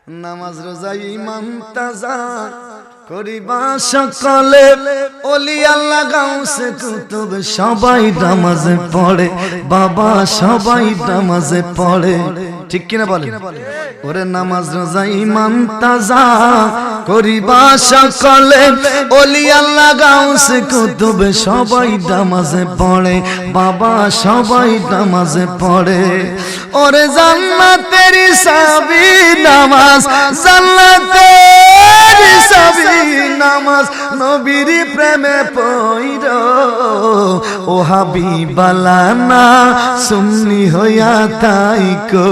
নামাজ রোজা ইমান তাজা করিবা সকলে ওলি আল্লাহ গাউসে কুতুব সবাই নামাজে পড়ে বাবা সবাই নামাজে পড়ে ঠিক কিনা বলেন ওরে নামাজ রোজা ইমান তাজা করিবা সকলে ওলি আল্লাহ গাউসে কুতুব সবাই নামাজে পড়ে বাবা সবাই নামাজে পড়ে ওরে জান্নাতের চাবি নামাজ জান্নাতের চাবি নামাজ নবীর প্রেমে পইর ও হাবিবালানা সুন্নি হইয়া তাইকো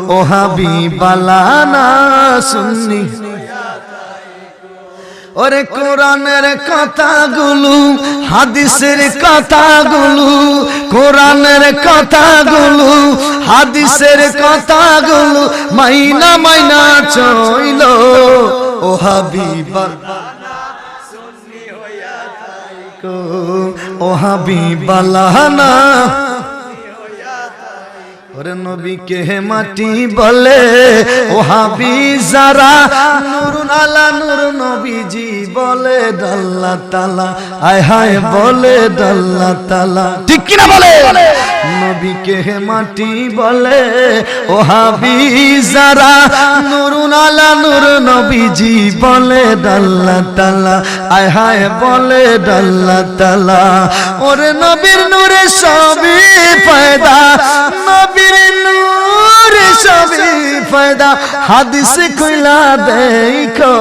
ও হাবিবালানা সুন্নি ওরে কোরআনের কথাগুলো হাদিসের কথাগুলো কোরআনের কথাগুলো হাদিসের কথাগুলো মাইনা মাইনা চইল ও হাবিবালানা সুন্নি হইয়া তাইকো ও হাবিবালানা ওরে নবীকে মাটি বলে ও হাবি যারা নূরুন আলা নূর নবীজি বলে আল্লাহ তাআলা আয় হায় বলে আল্লাহ তাআলা ঠিক কি না বলে নবীকে মাটি বলে ও হাবি যারা নূরুন আলা নূর নবীজি বলে আল্লাহ তাআলা আয় হায় বলে আল্লাহ তাআলা ওরে নবীর নূরে সবই ফায়দা নবীর নূরে সবই ফায়দা হাদিস কইলা দেখো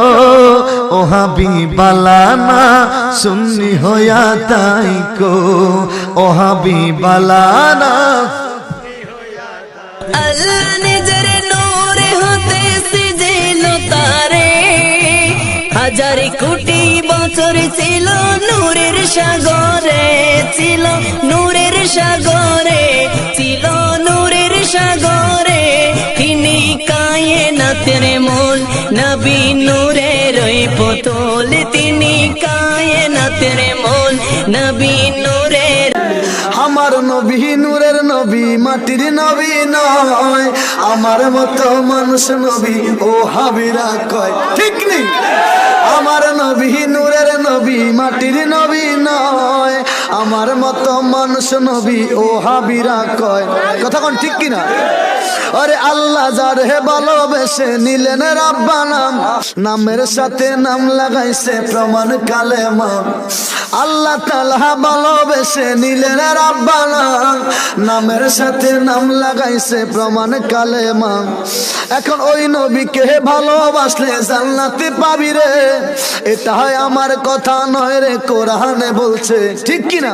ও হাবিবালানা সুন্নি হইয়া তাইকো ও হাবিবালানা আল্লাহ নিজের নূরে হতে সিজিল তারে হাজার কোটি বছর ছিল নূরের সাগরে ছিল নূরের সাগরে ছিল নূরের সাগরে তিনি কায়নাতের মূল নবী নূরের ওই পুতুল তিনি কায়নাতের মূল নবী নূরের আমার নবী নূরের নবী মাটির নবী নয় আমার মতো মানুষ নবী ও হাবিরা কয় ঠিক নেই আমার নবী নূরের নবী মাটির নবী নয় আমার মতো মানুষ নবী ও হাবিরা কয় কথা কোন ঠিক কিনা আরে আল্লাহ যারে ভালোবেসে নিলেন রাব্বানা নামের সাথে নাম লাগাইছে প্রমাণ কালেমা আল্লাহ তাআলা ভালোবেসে নিলেন রাব্বানা নামের সাথে নাম লাগাইছে প্রমাণ কালেমা এখন ওই নবীকে ভালোবাসলে জান্নাতে পাবি রে এটা আমার কথা নয় রে কোরআনে বলছে ঠিক কিনা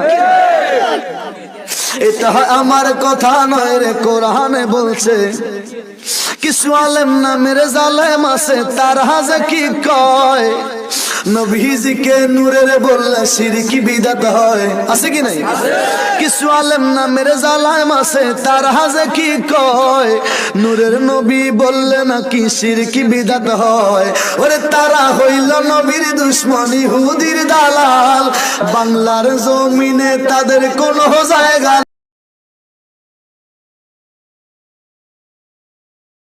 এটা আমার কথা নয় রে কোরআনে বলছে কিছু আলেম নামের জালেম আছে তার হাজে কি কয় নবীজিকে নূরের বললে শিরকি বিদআত হয় আছে কি নাই কিছু আলেম নামের জালেম আছে তার হাজে কি কয় নূরের নবী বললে নাকি শিরকি বিদআত হয় ওরে তারা হইল নবীর দুশমন ইহুদির দালাল বাংলার জমিনে তাদের কোনো জায়গা